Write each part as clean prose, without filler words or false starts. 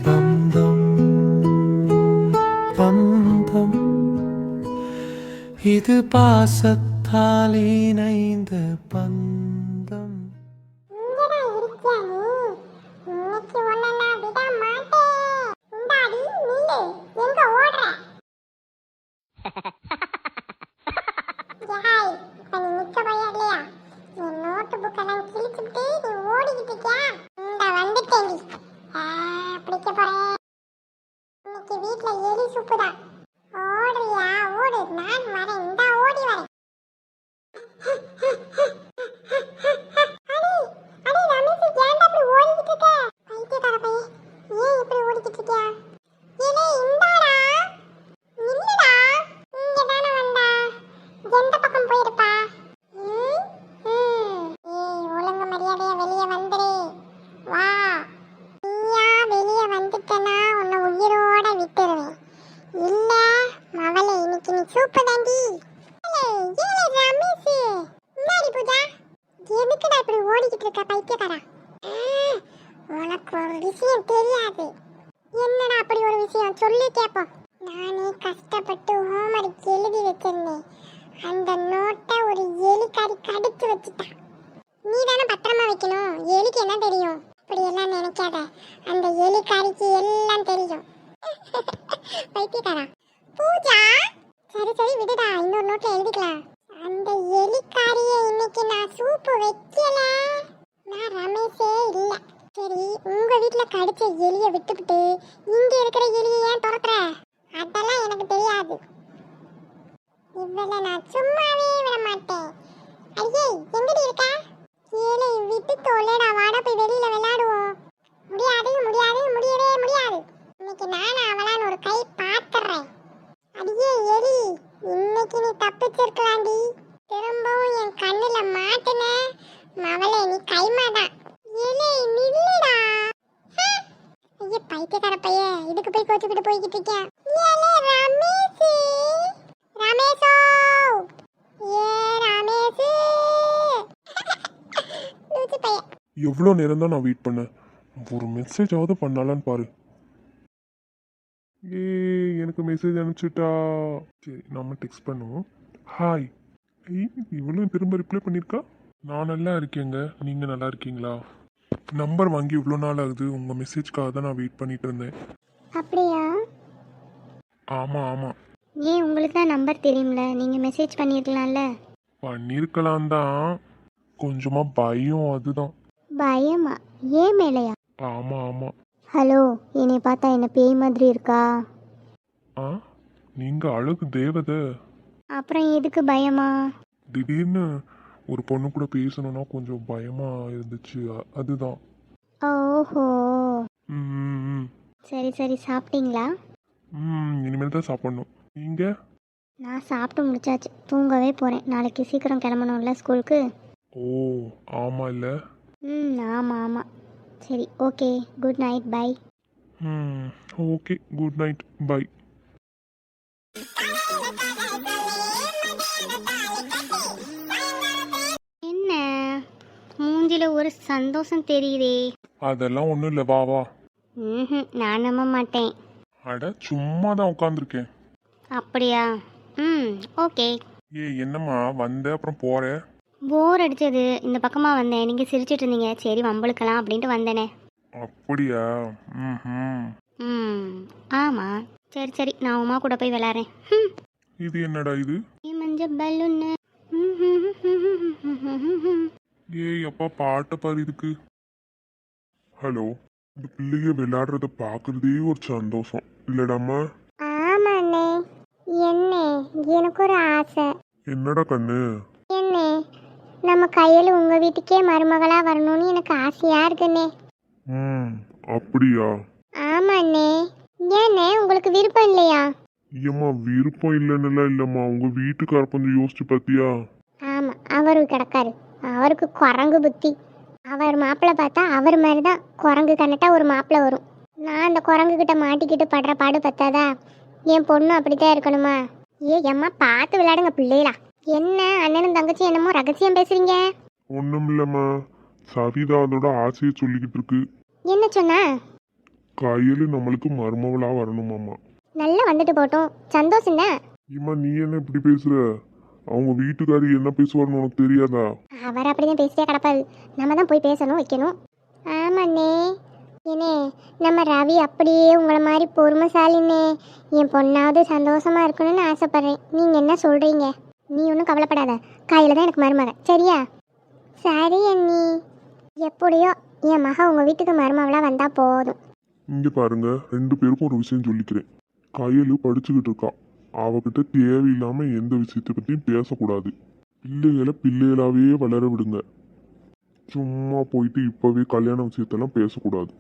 பந்தம் பந்தம் இது பாசத்தால் இணைந்த பந்தம். இங்கடா இருக்கியா நீ? இன்னைக்கு உன்னை நான் விட மாட்டேன். இந்தாடி நில்லு. எங்க ஓடுற? ஜாய், இப்ப நீ நிக்க போறியா இல்லையா? என் நோட்டு புக்கெல்லாம் கிழிச்சுட்டு நீ ஓடிக்கிட்டு இருக்கியா? இந்த வந்துட்டேன்டி. பிடிக்க போறேன். இன்னைக்கு வீட்ல எலி சூப்பு தான். ஓடுறியா? ஓடு, நான் வரேன். இந்தா ஓடி வரேன். அடி ரமேஷ், ஏன்டா இப்படி ஓடிக்கிட்டு இருக்க? பைத்தியக்கார பையன், ஏன் இப்படி ஓடிக்கிட்டு இருக்கியா? ஏலே இந்தாடா, நில்லுடா. இங்க தானே வந்தா, எந்த பக்கம் போயிருப்பா? ஏய், ஒழுங்கு மரியாதையா வெளியே வந்துரு. வா. நீயா வெளியே வந்துட்டனா உன்னை உயிரோட விட்டுருவேன். இல்ல மவளே, இன்னைக்கு நீ சூப்பு தாண்டி. ரமேஷ், இந்தாடி பூஜா. எதுக்குடா இப்படி ஓடிக்கிட்டு இருக்க பைத்தியக்காரா? உனக்கு ஒரு விஷயம் தெரியாது. என்னடா அப்படி ஒரு விஷயம் சொல்லி கேப்போம். நானே கஷ்டப்பட்டு ஹோம்வொர்க் எழுதி வச்சிருந்தேன். அந்த நோட்டை ஒரு எலிக்காரி கடிச்சு வச்சுட்டா. நீ தானே பத்திரமா வைக்கணும். எலிக்கு என்ன தெரியும்? இப்படி எல்லாம் நினைக்காத. அந்த எலிக்காரிக்கு எல்லாம் தெரியும். பைத்தியக்காரா. பூஜா, சரி சரி விடுடா, இன்னொரு நோட்ல எழுதிக்கலாம். அந்த எலிக்காரிய இன்னைக்கு நான் சூப்பு வைக்கல. நான் ரமேஷே இல்ல. சரி, உங்க வீட்ல கடிச்ச எலிய விட்டுவிட்டு இங்க இருக்கிற எலியை ஏன் துரத்துற? அதெல்லாம் எனக்கு தெரியாது. இவளை நான் சும்மாவே விட மாட்டேன். ஐயே, எங்கடி இருக்க? ஏலே விட்டு தொலைடா, வாடா போய் வெளியில விளையாடுவோம். முடியாது முடியாது, முடியவே முடியாது. இன்னைக்கு நானா அவளான்னு ஒரு கை பாத்துறேன். அடியே எலி, இன்னைக்கு நீ தப்பிச்சிருக்கலாண்டி. திரும்பவும் என் கண்ணுல மாட்டுன மவளே, நீ கைமாதான். ஏலே நில்லுடா. ஐயே பைத்தியக்கார பைய, இதுக்கு போய் கோச்சுக்கிட்டு போய்கிட்டு இருக்கேன். ஏலே ரமேஷ், ரமேஷோ, ஏ ரமேஷ். லூசு பைய. எவ்வளோ நேரம் தான் நான் வெயிட் பண்ணேன். ஒரு மெசேஜாவது பண்ணலான்னு பாரு. ஏ, எனக்கு மெசேஜ் அனுப்பிச்சிட்டா. சரி, நம்ம டெக்ஸ்ட் பண்ணுவோம். ஹாய். இவ்வளோ திரும்ப ரிப்ளை பண்ணியிருக்கா. நான் நல்லா இருக்கேங்க, நீங்கள் நல்லா இருக்கீங்களா? நம்பர் வாங்கி இவ்வளோ நாள் ஆகுது. உங்கள் மெசேஜ்க்காக தான் நான் வெயிட் பண்ணிட்டு இருந்தேன். அப்படியா? ஆமாம் ஆமாம், ஏன் உங்களுக்கு தான் நம்பர் தெரியும்ல, நீங்கள் மெசேஜ் பண்ணியிருக்கலாம்ல. பண்ணியிருக்கலாம் தான். கொஞ்சமாக பயம், அதுதான். பயமா? ஏன் மேலையா? ஆமாம் ஆமாம். ஹலோ, என்னை பார்த்தா என்ன பேய் மாதிரி இருக்கா? ஆ, நீங்கள் அழகு தேவதை. அப்புறம் எதுக்கு பயமா? திடீர்னு ஒரு பொண்ணு கூட பேசணும்னா கொஞ்சம் பயமாக இருந்துச்சு, அதுதான். ஓஹோ, ம் சரி சரி, சாப்பிட்டீங்களா? இனிமேல் தான் சாப்பிட்ணும். நீங்கள்? நான் சாப்பிட்டு முடிச்சாச்சு, தூங்கவே போகிறேன். நாளைக்கு சீக்கிரம் கிளம்பணும்ல ஸ்கூலுக்கு. ஓ ஆமாம் இல்லை. ஆமாம் ஆமாம். சரி, okay, good night, bye. Okay, good night, bye. என்ன மூஞ்சில ஒரு சந்தோஷம் தெரியுதே. அதெல்லாம் ஒன்றும் இல்லை, வா வா. நான் நம்ப மாட்டேன். அட சும்மா தான் உட்காந்துருக்கேன். அப்படியா? ஓகே. என்னம்மா வந்த அப்புறம் போற? போர் அடிச்சது, இந்த பக்கமாக வந்தேன். நீங்கள் சிரிச்சிட்டு இருந்தீங்க, சரி வம்பளுக்கலாம் அப்படின்ட்டு வந்தேனே. அப்படியா? ஆமாம். சரி சரி, நான் உமா கூட போய் விளையாடுறேன். இது என்னடா இது? மஞ்ச பலூன்னு. அப்பா பாட்டை பாரு இதுக்கு. ஹலோ, இந்த பிள்ளைய விளையாடுறத பாக்குறதே ஒரு சந்தோஷம் இல்லடாமா? ஆமாண்ணே. என்ன, எனக்கு ஒரு ஆசை. என்னடா கண்ணு? என்ன, நம்ம கையில் உங்கள் வீட்டுக்கே மருமகளாக வரணும்னு எனக்கு ஆசையாக இருக்குண்ணே. அப்படியா? ஆமாண்ணே. ஏண்ணே, உங்களுக்கு விருப்பம் இல்லையா? ஏம்மா விருப்பம் இல்லைன்னு இல்லம்மா, உங்க வீட்டுக்கார கொஞ்சம் யோசிச்சு பாத்தியா? ஆமாம், அவரு கிடக்காரு. அவருக்கு குரங்கு புத்தி. அவர் மாப்பிள்ளை பார்த்தா அவர் மாதிரி தான் குரங்கு கண்ணட்டா ஒரு மாப்பிள்ளை வரும். நான் அந்த குரங்கு கிட்ட மாட்டிக்கிட்டு படுற பாடு பத்தாதா? என் பொண்ணு அப்படித்தான் இருக்கணுமா? அம்மா பார்த்து விளையாடுங்க பிள்ளைகளா. என்ன அண்ணனும் தங்கச்சி என்னமோ ரகசியம் பேசுறீங்க? ஒண்ணும் இல்லம்மா, சவிதா அதோட ஆசையை சொல்லிக்கிட்டு இருக்கு. என்ன சொன்னா? கையில் நம்மளுக்கு மருமவளா வரணுமாம்மா. நல்லா வந்துட்டு போட்டோம், சந்தோஷம் தான். இம்மா நீ என்ன இப்படி பேசுற? அவங்க வீட்டுக்காரி என்ன பேசுவார்னு உனக்கு தெரியாதா? அவர் அப்படிதான் பேசிட்டே கிடப்பாரு. நம்ம தான் போய் பேசணும் வைக்கணும். ஆமாண்ணே. ஏனே நம்ம ரவி அப்படியே உங்களை மாதிரி பொறுமைசாலின்னே. என் பொண்ணாவது சந்தோஷமா இருக்கணும்னு ஆசைப்படுறேன். நீங்கள் என்ன சொல்கிறீங்க? நீ ஒன்றும் கவலைப்படாத, கையில் தான் எனக்கு மருமக, சரியா? சரி அண்ணி, எப்படியோ என் மக உங்கள் வீட்டுக்கு மருமவளாக வந்தால் போதும். இங்க பாருங்க, 2 பேருக்கும் ஒரு விஷயம் சொல்லிக்கிறேன். கையில் படிச்சுக்கிட்டு இருக்கா. அவகிட்ட தேவையில்லாம எந்த விஷயத்தை பற்றியும் பேசக்கூடாது. பிள்ளைகளை பிள்ளைகளாவே வளர விடுங்க. சும்மா போயிட்டு இப்பவே கல்யாண விஷயத்தெல்லாம் பேசக்கூடாது.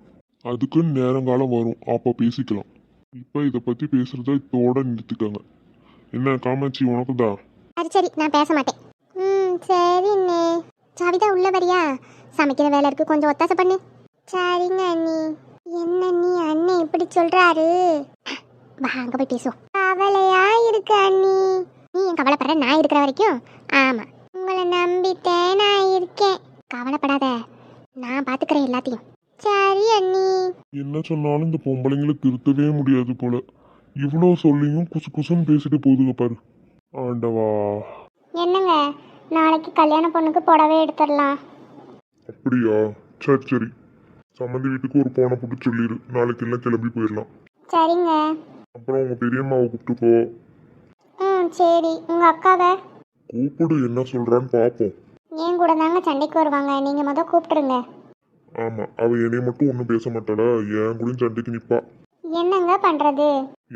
அதுக்கு நேரங்காலம் வரும், அப்போ பேசிக்கலாம். இப்போ இதை பற்றி பேசுறத இதோட நிறுத்திக்கோங்க. என்ன காமாட்சி, உனக்கு தான்? சரி சரி, நான் பேச மாட்டேன். சரிண்ணே. சவிதா உள்ள வரியா? சமைக்கிற வேலை இருக்கு, கொஞ்சம் ஒத்தாசை பண்ணு. சரிங்க அண்ணி. என்ன நீ அண்ணன் இப்படி சொல்றாரு? வாங்க போய் பேசுவோம். கவலையா இருக்கு அண்ணி. நீ என் கவலைப்படுற, நான் இருக்கிற வரைக்கும். ஆமா, உங்களை நம்பிட்டேன், நான் இருக்கேன். கவலைப்படாத, நான் பாத்துக்கிறேன் எல்லாத்தையும். சரி அண்ணி. என்ன சொன்னாலும் இந்த பொம்பளைங்களை திருத்தவே முடியாது போல. இவ்வளோ சொல்லியும் குசு குசுன்னு பேசிட்டு போகுதுங்க பாரு. ஆண்டவா. என்னங்க, நாளைக்கு கல்யாண பொண்ணுக்கு புடவை எடுத்துடலாம். அப்படியா? சரி சரி. சம்மந்தி வீட்டுக்கு ஒரு போனை போட்டு சொல்லிடு, நாளைக்கு எல்லாம் கிளம்பி போயிடலாம். சரிங்க. அப்புறம் உங்க பெரியம்மாவை கூப்பிட்டுக்கோ. சரி. உங்க அக்காவை கூப்பிடு, என்ன சொல்றான்னு பார்ப்போம். என் கூட தாங்க சண்டைக்கு வருவாங்க, நீங்க முத கூப்பிட்டுருங்க. ஆமா, அவ என்னைய மட்டும் ஒன்றும் பேச மாட்டாளா, என் கூட சண்டைக்கு நிப்பா. என்னங்க பண்றது?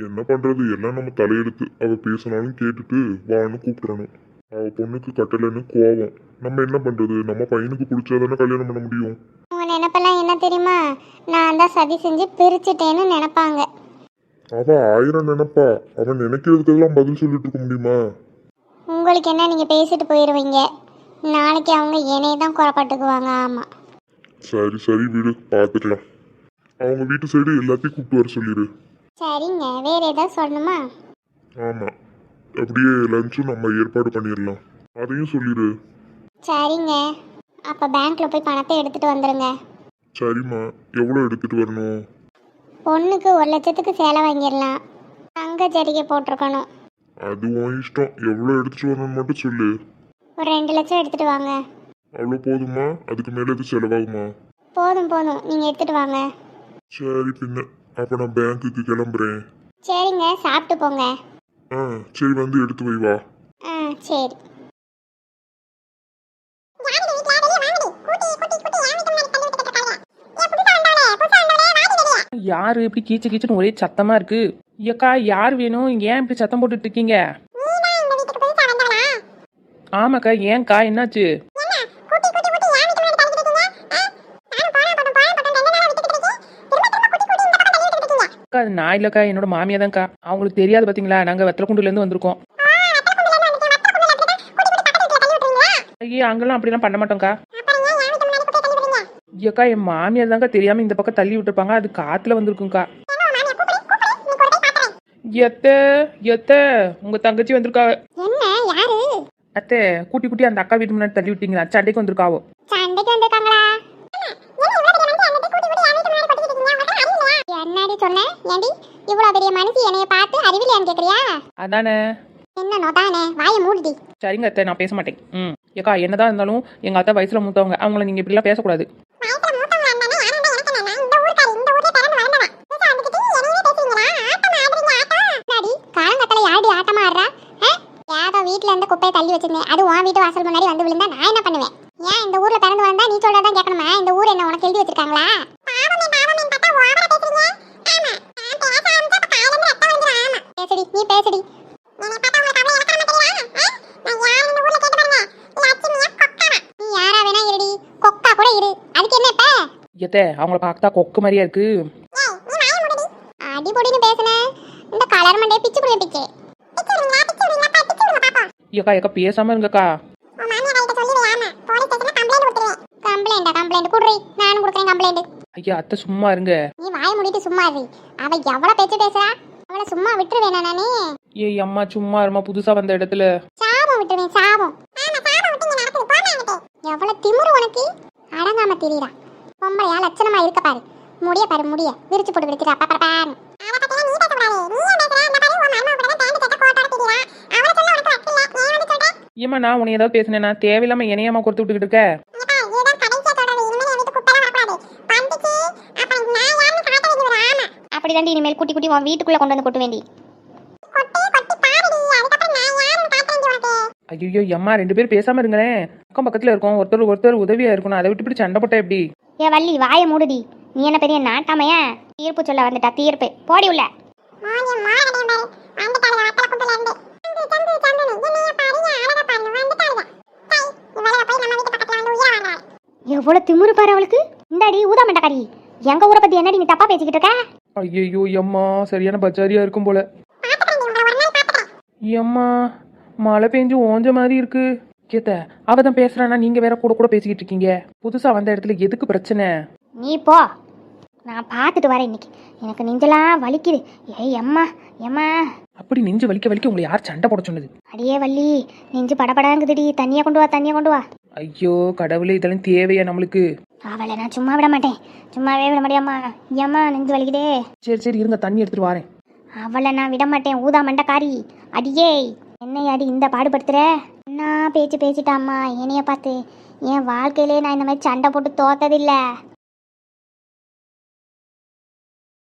என்ன பண்றது, எல்லாம் நம்ம தலையெடுத்து. அவ பேசினாலும் கேட்டுட்டு வான்னு கூப்பிடணும். அவ பொண்ணுக்கு கட்டலைன்னு கோவம். நம்ம என்ன பண்றது, நம்ம பையனுக்கு பிடிச்சாதானே கல்யாணம் பண்ண முடியும். உங்க நினைப்பெல்லாம் என்ன தெரியுமா? நான் தான் சதி செஞ்சு பிரிச்சுட்டேன்னு நினைப்பாங்க. அவ 1000 நினைப்பா. அவன் நினைக்கிறதுக்கெல்லாம் பதில் சொல்லிட்டு இருக்க முடியுமா? உங்களுக்கு என்ன, நீங்க பேசிட்டு போயிடுவீங்க. நாளைக்கு அவங்க என்னைய தான் குறப்பட்டுக்குவாங்க. ஆமா. சரி சரி விடு, பார்த்துக்கலாம். அவங்க வீட்டு சைடு எல்லாத்தையும் கூப்பிட்டு வர சொல்லிடு. சரிங்க. வேற ஏதாவது சொல்லணுமா? ஆமா, அப்படியே லஞ்சும் நம்ம ஏற்பாடு பண்ணிடலாம், அதையும் சொல்லிடு. சரிங்க. அப்ப பேங்க்ல போய் பணத்தை எடுத்துட்டு வந்துருங்க. சரிம்மா, எவ்வளோ எடுத்துட்டு வரணும்? பொண்ணுக்கு 1 லட்சத்துக்கு சேலை வாங்கிடலாம். தங்க ஜரிகை போட்டிருக்கணும். அது உன் இஷ்டம், எவ்வளோ எடுத்துட்டு வரணும்னு மட்டும் சொல்லு. ஒரு 2 லட்சம் எடுத்துட்டு வாங்க. அவ்வளோ போதுமா? அதுக்கு மேலே எது செலவாகுமா? போதும் போதும், நீங்க எடுத்துட்டு வாங்க. சரி பின்ன, அப்போ நான் பேங்க்குக்கு கிளம்புறேன். சரிங்க, சாப்பிட்டு போங்க. சரி, வந்து எடுத்து வை வா. சரி. யாரு இப்படி கீச்சு கீச்சுன்னு ஒரே சத்தமா இருக்கு? ஐயக்கா, யார் வேணும்? ஏன் இப்படி சத்தம் போட்டுட்டு இருக்கீங்க? ஆமாக்கா, ஏன்க்கா, என்னாச்சு? அக்கா, அது நான் இல்லக்கா, என்னோட மாமியா தான்க்கா. அவங்களுக்கு தெரியாது பாத்தீங்களா, நாங்க வெத்தலக்குண்டுல இருந்து வந்திருக்கோம். ஐயா, அங்கெல்லாம் அப்படிலாம் பண்ண மாட்டோம்க்கா. ஐயக்கா, என் மாமியார் தான்க்கா தெரியாம இந்த பக்கம் தள்ளி விட்டுருப்பாங்க, அது காத்துல வந்திருக்குங்கக்கா. எத்த எத்த உங்க தங்கச்சி வந்திருக்கா. என்ன? யாரு? அத்தை, கூட்டி கூட்டி அந்த அக்கா வீட்டு முன்னாடி தள்ளி விட்டீங்களா? சண்டைக்கு வந்திருக்காவோ. சண்டைக்கு வந்திருக்காங்களா? என்னடி சொன்னேன்? ஏண்டி இவ்வளவு பெரிய மனுஷி என்னைய பார்த்து அறிவிலையான்னு கேக்குறியா? அதானே. என்ன நோதானே, வாயை மூடுடி. சரிங்க அத்தை, நான் பேச மாட்டேன். ஏக்கா, என்னதான் இருந்தாலும் எங்க அத்தை வயசுல மூத்தவங்க, அவங்கள நீங்க இப்படிலாம் பேசக்கூடாது. வீட்டுல இருந்து குப்பையை தள்ளி வச்சிருந்தேன், அது உன் வீட்டு வாசல் முன்னாடி வந்து விழுந்தா நான் என்ன பண்ணுவேன்? ஏன் இந்த ஊர்ல பிறந்து வந்தா நீ சொல்றதான் கேட்கணுமா? இந்த ஊர் என்ன உனக்கு எழுதி வச்சிருக்காங்களா? பேசடி, நீ பேசடி. நீ யாரா வேணா இருடி, கொக்கா கூட இரு, அதுக்கு என்ன இப்ப? எத்த, அவங்கள பார்த்தா கொக்கு மாதிரியா இருக்கு. அடிபொடின்னு பேசுன, இந்த கலர் மண்டையை பிச்சு புடிய பிச்சு. ஏக்கா ஏக்கா, பேசாம இருங்கக்கா. கம்ப்ளைண்ட் குடுறி, நானும் குடுக்குறேன் கம்ப்ளைண்ட். ஐயா அத்தை, சும்மா இருங்க. நீ வாயை மூடிட்டு சும்மா இரு. அவ எவ்வளவு பேச்சு பேசுறா, அவளை சும்மா விட்டுருவேனா நானே? ஏய் அம்மா, சும்மா இருமா, புதுசா வந்த இடத்துல. சாபம் விட்டுருவேன், சாபம். எவ்வளவு திமிரு உனக்கு, அடங்காம திரியறா. பொம்பளையா லட்சணமா இருக்க பாரு. முடிய பாரு முடிய விரிச்சு போட்டு விரிச்சுடா பாப்பான்னு அத பத்தி நீ பேசக்கூடாது நீ ஏன் பேசுற அந்த பாரு உன் மருமக கூட தான் தாண்டி கேட்ட கோட்டோட திரியறா அவள சொல்ல உனக்கு வக்கில்ல ஏன் வந்து சொல்ற ஏம்மா நான் உன்னை ஏதாவது பேசினேன்னா தேவையில்லாம என்னையம்மா கொடுத்து விட்டுக்கிட்டு இருக்க ஏப்பா இதுதான் கடைசியா சொல்றது இனிமே என் வீட்டு குப்பைலாம் வரக்கூடாது பந்திக்கு அப்புறம் நான் யாருன்னு காட்ட வேண்டியது ஆமா அப்படிதாண்டி இனிமேல் குட்டி குட்டி உன் வீட்டுக்குள்ள கொண்டு வந்து கொட்டு வேண்டி கொட்டி கொட்டி பாருடி அதுக்கப்புறம் நான் யாருன்னு காட்ட வேண்டியது உனக்கு ஐயோ அம்மா 2 பேரும் பேசாம இருங்களேன் அக்கம் பக்கத்துல இருக்கோம் ஒருத்தர் உதவியா இருக்கணும் அதை விட்டு இப்படி சண்டை போட்டா எப்படி ஏ வள்ளி வாயை மூடுடி நீ என்ன பெரிய நாட்டாமையா தீர்ப்பு சொல்ல வந்துட்டா தீர்ப்பு போடி உள்ள மோனி மாரடையும் பாரு வந்துட்டாளுங்க வத்தல குப்பையில இருந்து சந்து என்னைய பாரு அழகா பாரு வந்துட்டாளுங்க டை இவளை போய் நம்ம வீட்டு பக்கத்துல வந்து உயிரை வாங்குறாள் எவ்வளவு திமிரு பாரு அவளுக்கு இந்தாடி ஊதா மண்டக்காரி எங்க ஊரை பத்தி என்னடி நீ தப்பா பேசிக்கிட்டு இருக்க ஐயோ அம்மா சரியான பச்சாரியா இருக்கும் போல பாத்துக்கிறேன் உங்களை ஒரு நாள் பாத்துக்கிறேன் அம்மா மழை பெஞ்சு ஓஞ்ச மாதிரி இருக்கு கேத்த அவ தான் பேசுறானா நீங்க வேற கூட கூட பேசிக்கிட்டு இருக்கீங்க புதுசா வந்த இடத்துல எதுக்கு பிரச்சனை நீ போ நான் பார்த்துட்டு வரேன் இன்னைக்கு எனக்கு நெஞ்செல்லாம் வலிக்குது ஏய் அம்மா எம்மா அப்படி நெஞ்சு வலிக்க உங்களை யார் சண்டை போட சொன்னது அடியே வள்ளி நெஞ்சு படபடாங்குதுடி தண்ணியை கொண்டு வா ஐயோ கடவுளே இதெல்லாம் தேவையா நம்மளுக்கு அவளை நான் சும்மா விட மாட்டேன் சும்மாவே விட மாட்டேம்மா ஏம்மா நெஞ்சு வலிக்குதே சரி இருங்க தண்ணி எடுத்துட்டு வரேன் அவளை நான் விட மாட்டேன் ஊதா மண்டக்காரி அடியே என்னை அடி இந்த பாடுபடுத்துற என்ன பேச்சு பேசிட்டாம்மா என்னைய பார்த்து என் வாழ்க்கையிலே நான் இந்த மாதிரி சண்டை போட்டு தோத்ததில்லை